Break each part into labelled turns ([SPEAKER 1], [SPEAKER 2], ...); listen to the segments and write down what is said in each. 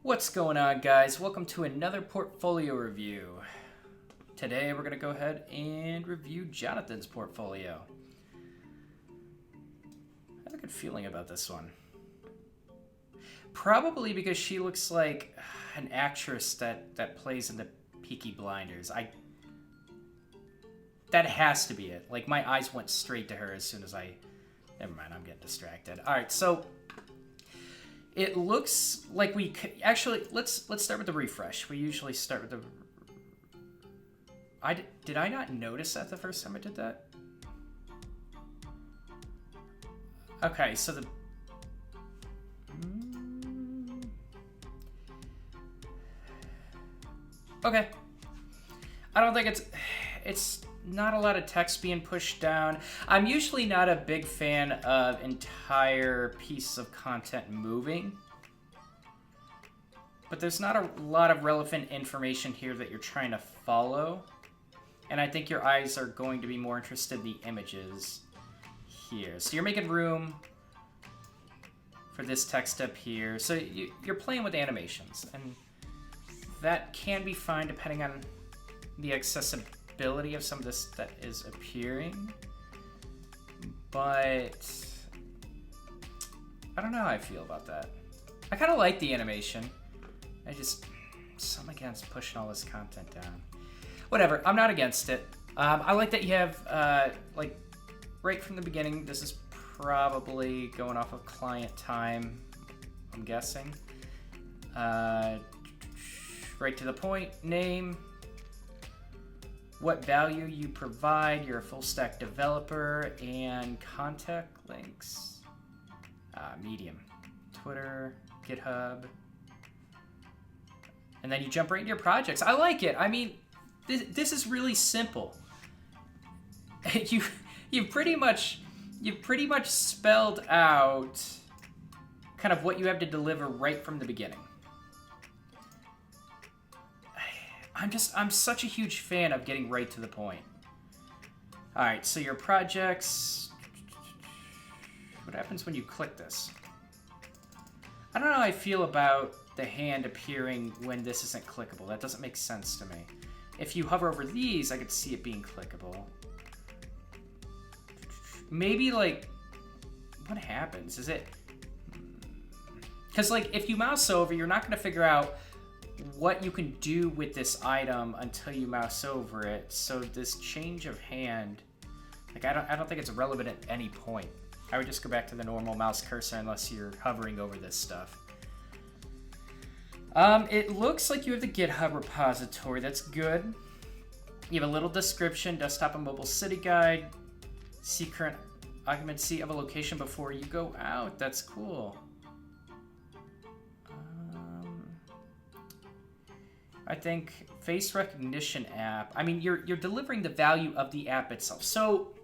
[SPEAKER 1] What's going on, guys? Welcome to another portfolio review. Today we're going to go ahead and review Jonathan's portfolio. I have a good feeling about this one. Probably because she looks like an actress that plays in the Peaky Blinders. That has to be it. Like, my eyes went straight to her as soon as Never mind, I'm getting distracted. Alright, so it looks like we could... Actually, let's start with the refresh. We usually start with the... Did I not notice that the first time I did that? Okay, so the... Okay. I don't think it's not a lot of text being pushed down. I'm usually not a big fan of entire pieces of content moving. But there's not a lot of relevant information here that you're trying to follow. And I think your eyes are going to be more interested in the images here. So you're making room for this text up here. So you're playing with animations. And that can be fine depending on the accessibility of some of this that is appearing. But I don't know how I feel about that. I kind of like the animation. I'm against pushing all this content down. Whatever, I'm not against it. I like that you have, like, right from the beginning, this is probably going off of client time, I'm guessing. Right to the point, name, what value you provide, you're a full stack developer, and contact links. Medium, Twitter, GitHub. And then you jump right into your projects. I like it. I mean, this is really simple. You've pretty much spelled out kind of what you have to deliver right from the beginning. I'm such a huge fan of getting right to the point. All right, so your projects. What happens when you click this? I don't know how I feel about the hand appearing when this isn't clickable. That doesn't make sense to me. If you hover over these, I could see it being clickable. Maybe, like, what happens? Is it... Because, like, if you mouse over, you're not going to figure out what you can do with this item until you mouse over it. So this change of hand, like, I don't think it's relevant at any point. I would just go back to the normal mouse cursor unless you're hovering over this stuff. It looks like you have the GitHub repository. That's good. You have a little description, desktop and mobile city guide, see current occupancy of a location before you go out. That's cool. I think face recognition app. I mean, you're delivering the value of the app itself. So,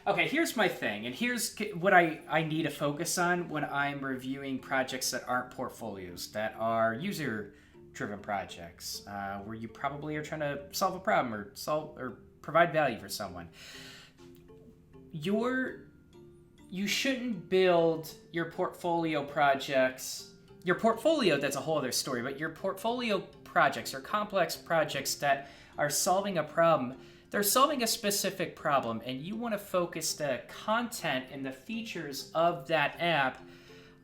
[SPEAKER 1] okay, here's my thing, and here's what I need to focus on when I'm reviewing projects that aren't portfolios, that are user-driven projects, where you probably are trying to solve a problem or provide value for someone. You shouldn't build your portfolio projects. Your portfolio, that's a whole other story, but your portfolio projects or complex projects that are solving a problem, they're solving a specific problem, and you want to focus the content and the features of that app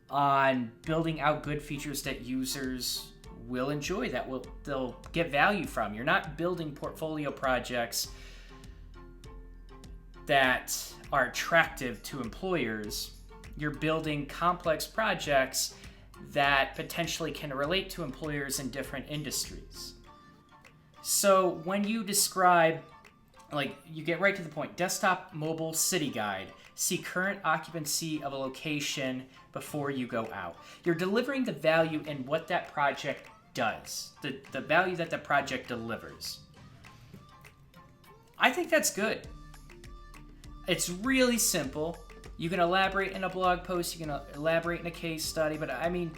[SPEAKER 1] on building out good features that users will enjoy, they'll get value from. You're not building portfolio projects that are attractive to employers. You're building complex projects that potentially can relate to employers in different industries. So when you describe, like, you get right to the point, desktop mobile city guide, see current occupancy of a location before you go out. You're delivering the value in what that project does, the value that the project delivers. I think that's good. It's really simple. You can elaborate in a blog post, you can elaborate in a case study, but I mean,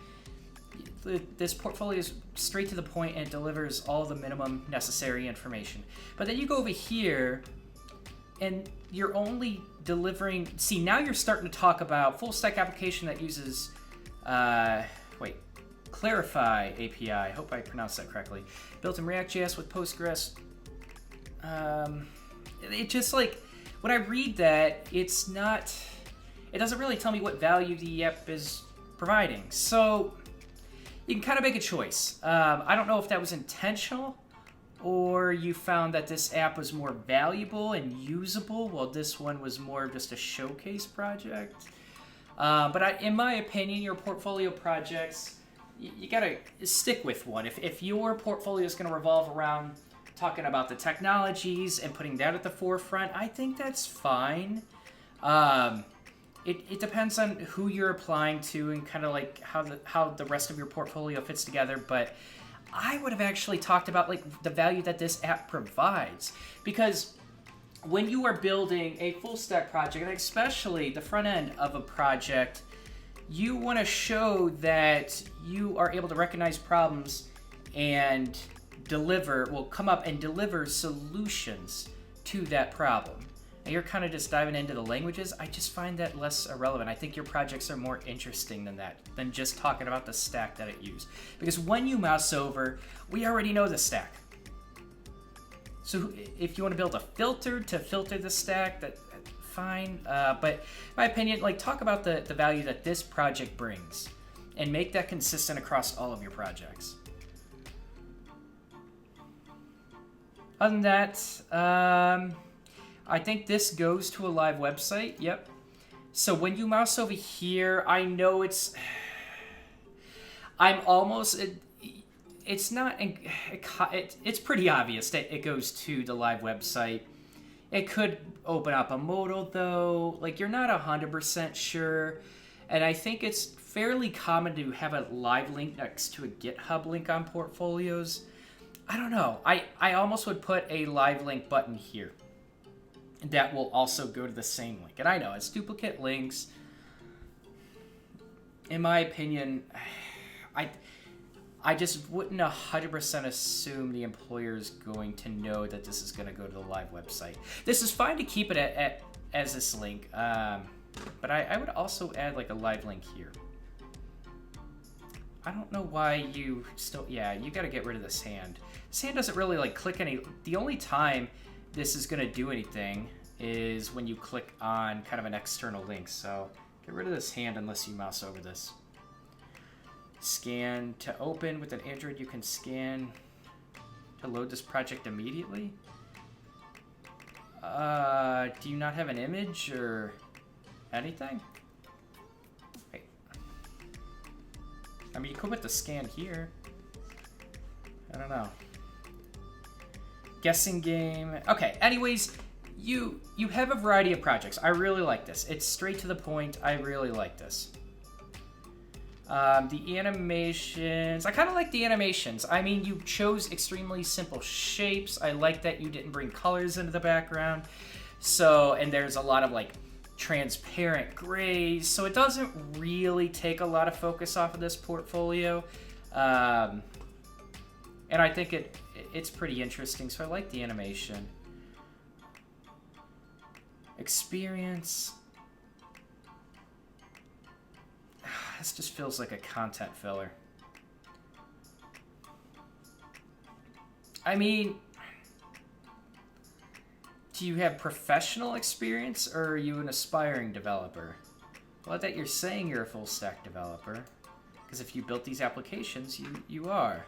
[SPEAKER 1] this portfolio is straight to the point and it delivers all the minimum necessary information. But then you go over here and you're only delivering... See, now you're starting to talk about full stack application that uses... Clarify API. I hope I pronounced that correctly. Built in React.js with Postgres. It just like, when I read that, it doesn't really tell me what value the app is providing. So you can kind of make a choice. I don't know if that was intentional, or you found that this app was more valuable and usable, while this one was more of just a showcase project. But in my opinion, your portfolio projects, you gotta stick with one. If your portfolio is gonna revolve around talking about the technologies and putting that at the forefront, I think that's fine. It depends on who you're applying to and kind of like how the rest of your portfolio fits together, but I would have actually talked about like the value that this app provides, because when you are building a full stack project, and especially the front end of a project, you want to show that you are able to recognize problems and come up and deliver solutions to that problem. And you're kind of just diving into the languages. I just find that less irrelevant. I think your projects are more interesting than that, than just talking about the stack that it used. Because when you mouse over, we already know the stack. So if you want to build a filter to filter the stack, that's fine. But in my opinion, like, talk about the value that this project brings and make that consistent across all of your projects. Other than that, I think this goes to a live website. Yep. So when you mouse over here, I know it's pretty obvious that it goes to the live website. It could open up a modal though. Like, you're not 100% sure. And I think it's fairly common to have a live link next to a GitHub link on portfolios. I don't know. I almost would put a live link button here. That will also go to the same link. And I know it's duplicate links. In my opinion, I just wouldn't 100% assume the employer is going to know that this is going to go to the live website. This is fine to keep it as this link, but I would also add like a live link here. I don't know why you still, yeah, you got to get rid of this hand. This hand doesn't really like click any, the only time this is going to do anything is when you click on kind of an external link. So get rid of this hand unless you mouse over this. Scan to open. With an Android, you can scan to load this project immediately. Do you not have an image or anything? Wait. I mean, you could put the scan here. I don't know. Guessing game. Okay, anyways, you have a variety of projects. I really like this. It's straight to the point. I really like this. The animations, I kind of like the animations. I mean, you chose extremely simple shapes. I like that you didn't bring colors into the background. So, and there's a lot of like transparent grays. So it doesn't really take a lot of focus off of this portfolio. And I think it's pretty interesting. So I like the animation. Experience. This just feels like a content filler. I mean, do you have professional experience, or are you an aspiring developer? Well, that you're saying you're a full stack developer, because if you built these applications, you are.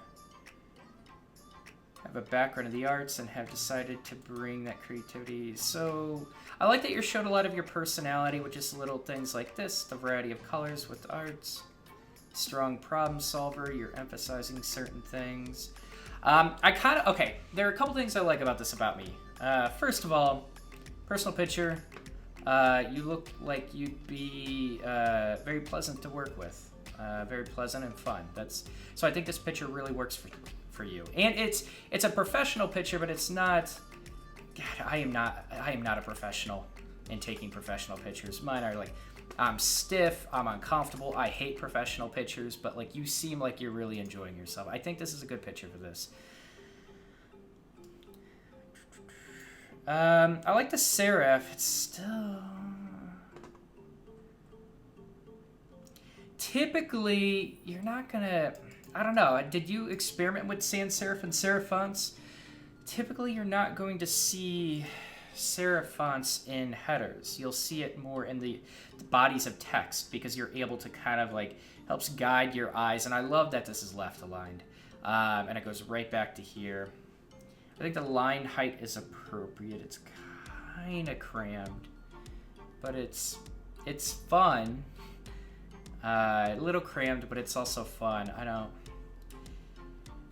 [SPEAKER 1] Have a background in the arts and have decided to bring that creativity. So I like that you're showing a lot of your personality with just little things like this, the variety of colors with the arts. Strong problem solver, you're emphasizing certain things. Okay, there are a couple things I like about this about me. First of all, personal picture. You look like you'd be very pleasant to work with. Very pleasant and fun. So I think this picture really works for you. And it's a professional picture, but it's not. God, I am not a professional in taking professional pictures. Mine are like, I'm stiff, I'm uncomfortable, I hate professional pictures, but like, you seem like you're really enjoying yourself. I think this is a good picture for this. I like the serif. It's still. Typically, you're not gonna. I don't know. Did you experiment with sans serif and serif fonts? Typically, you're not going to see serif fonts in headers. You'll see it more in the bodies of text because you're able to kind of like helps guide your eyes. And I love that this is left aligned. And it goes right back to here. I think the line height is appropriate. It's kind of crammed, but it's fun. A little crammed, but it's also fun. I don't.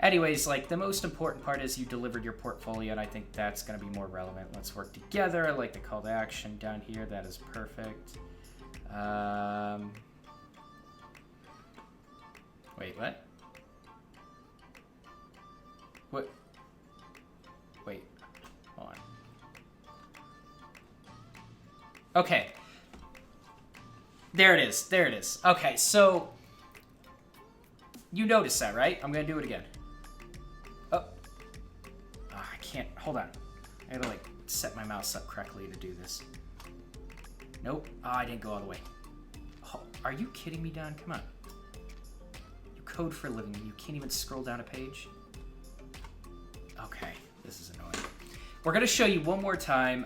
[SPEAKER 1] Anyways, like the most important part is you delivered your portfolio, and I think that's going to be more relevant. Let's work together. I like the call to action down here. That is perfect. Wait, what? What? Wait, hold on. Okay. There it is. There it is. Okay, so you noticed that, right? I'm going to do it again. Oh, I can't. Hold on. I gotta, like, set my mouse up correctly to do this. Nope. Oh, I didn't go all the way. Oh, are you kidding me, Don? Come on. You code for a living. You can't even scroll down a page? Okay. This is annoying. We're going to show you one more time.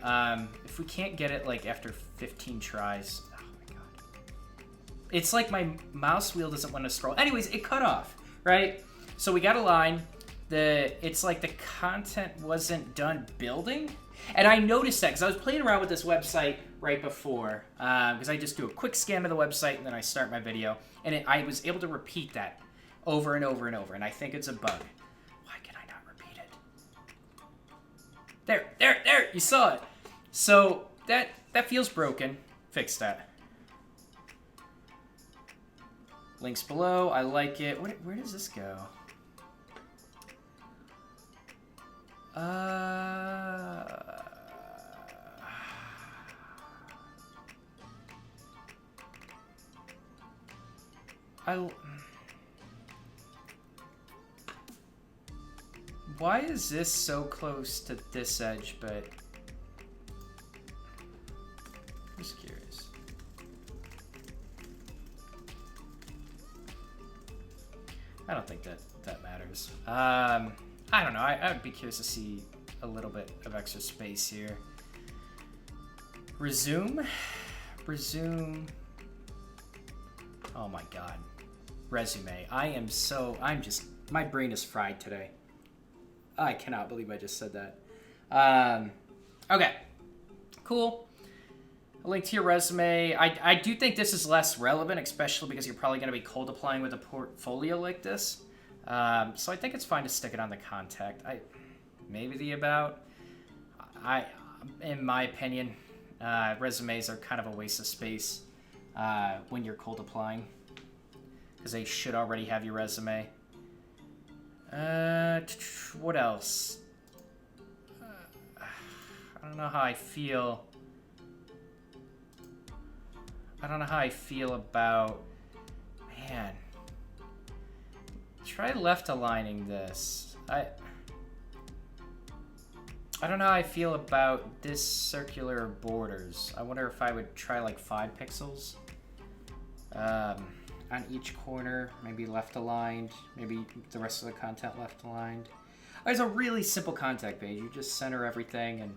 [SPEAKER 1] If we can't get it, like, after 15 tries... It's like my mouse wheel doesn't want to scroll. Anyways, it cut off, right? So we got a line. It's like the content wasn't done building. And I noticed that because I was playing around with this website right before. Because I just do a quick scan of the website and then I start my video. And I was able to repeat that over and over and over. And I think it's a bug. Why can I not repeat it? There! You saw it. So that feels broken. Fix that. Links below. I like it. Where does this go? Why is this so close to this edge, but... I'm just curious. I don't think that matters. I don't know. I would be curious to see a little bit of extra space here. Resume. Oh my god. Resume. I'm just, my brain is fried today. I cannot believe I just said that. Okay. Cool. A link to your resume. I do think this is less relevant, especially because you're probably going to be cold applying with a portfolio like this. So I think it's fine to stick it on the contact. Maybe the about. In my opinion, resumes are kind of a waste of space when you're cold applying because they should already have your resume. What else? I don't know how I feel. I don't know how I feel about... Man. Try left aligning this. I don't know how I feel about this circular borders. I wonder if I would try like 5 pixels. On each corner, maybe left aligned. Maybe the rest of the content left aligned. It's a really simple contact page. You just center everything and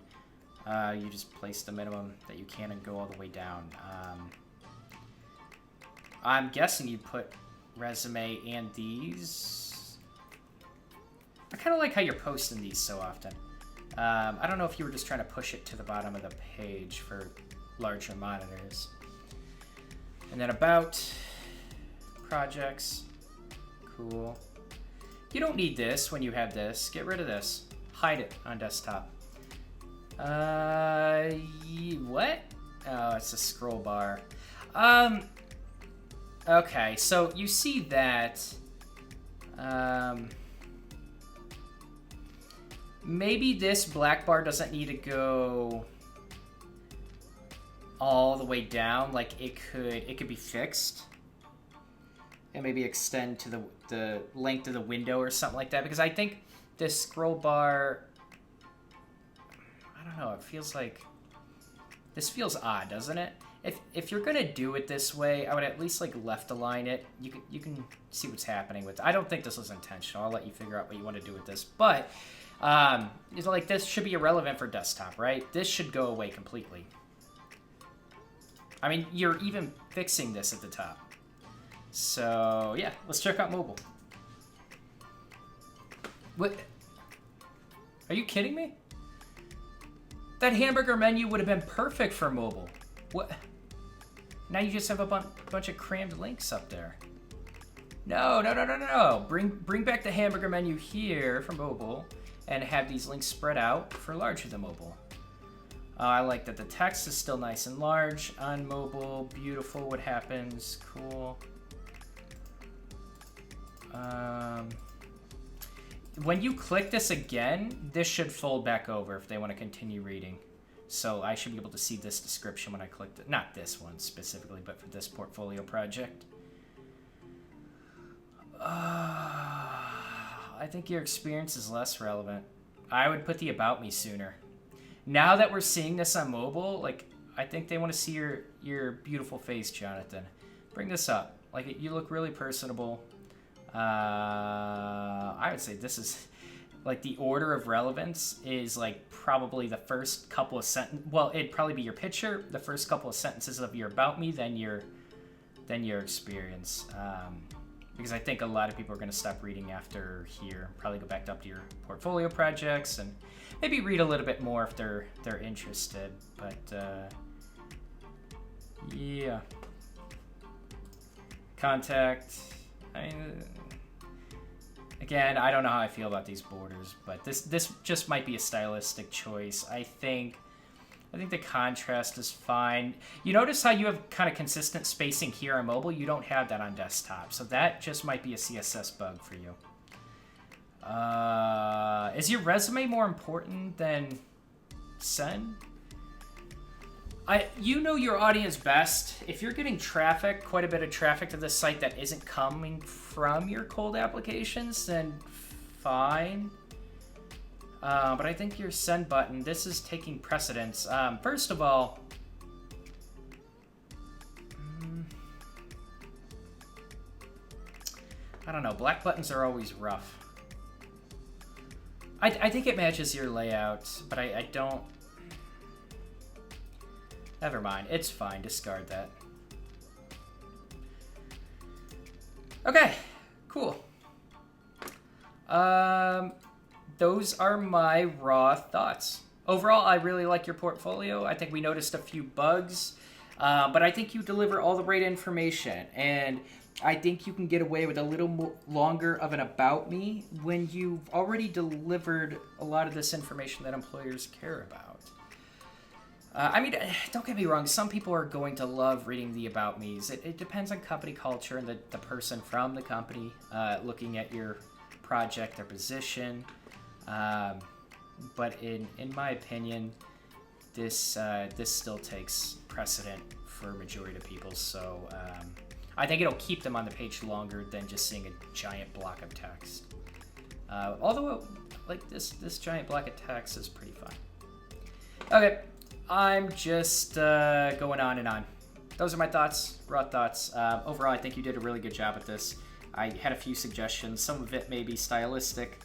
[SPEAKER 1] you just place the minimum that you can and go all the way down. I'm guessing you put resume and these. I kind of like how you're posting these so often. I don't know if you were just trying to push it to the bottom of the page for larger monitors. And then about projects. Cool. You don't need this when you have this. Get rid of this. Hide it on desktop. What? Oh, it's a scroll bar. Okay, so you see that. Maybe this black bar doesn't need to go all the way down. Like it could be fixed and maybe extend to the length of the window or something like that. Because I think this scroll bar, I don't know, it feels like this feels odd, doesn't it? if you're gonna do it this way, I would at least like left align it. You can see what's happening with it. I don't think this was intentional. I'll let you figure out what you want to do with this. But it's like this should be irrelevant for desktop, right? This should go away completely. I mean, you're even fixing this at the top. So yeah, let's check out mobile. What? Are you kidding me? That hamburger menu would have been perfect for mobile. What? Now you just have a bunch of crammed links up there. No. Bring back the hamburger menu here for mobile and have these links spread out for larger than mobile. I like that the text is still nice and large on mobile. Beautiful. What happens? Cool. When you click this again, this should fold back over if they want to continue reading. So I should be able to see this description when I clicked it. Not this one specifically, but for this portfolio project. I think your experience is less relevant. I would put the about me sooner. Now that we're seeing this on mobile, like, I think they want to see your beautiful face, Jonathan. Bring this up. Like, you look really personable. I would say this is, like, the order of relevance is, like, probably the first couple of sentences. Well, it'd probably be your picture, the first couple of sentences of your about me, then your experience. Because I think a lot of people are going to stop reading after here. Probably go back up to your portfolio projects and maybe read a little bit more if they're interested. But yeah, contact. I mean, again, I don't know how I feel about these borders, but this just might be a stylistic choice. I think the contrast is fine. You notice how you have kind of consistent spacing here on mobile? You don't have that on desktop, so that just might be a CSS bug for you. Is your resume more important than send? You know your audience best. If you're getting traffic, quite a bit of traffic to this site that isn't coming from your cold applications, then fine. But I think your send button, this is taking precedence. First of all, I don't know. Black buttons are always rough. I think it matches your layout, but I don't. Never mind. It's fine. Discard that. Okay. Cool. Those are my raw thoughts. Overall, I really like your portfolio. I think we noticed a few bugs, but I think you deliver all the right information, and I think you can get away with a little longer of an about me when you've already delivered a lot of this information that employers care about. I mean, don't get me wrong. Some people are going to love reading the about me's. It depends on company culture and the person from the company looking at your project, their position. But in my opinion, this still takes precedent for a majority of people. So I think it'll keep them on the page longer than just seeing a giant block of text. Although, like this giant block of text is pretty fun. Okay, I'm just going on and on. Those are my thoughts, raw thoughts. Overall, I think you did a really good job at this. I had a few suggestions. Some of it may be stylistic.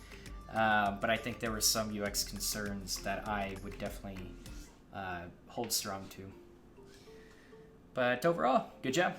[SPEAKER 1] But I think there were some UX concerns that I would definitely hold strong to. But overall, good job.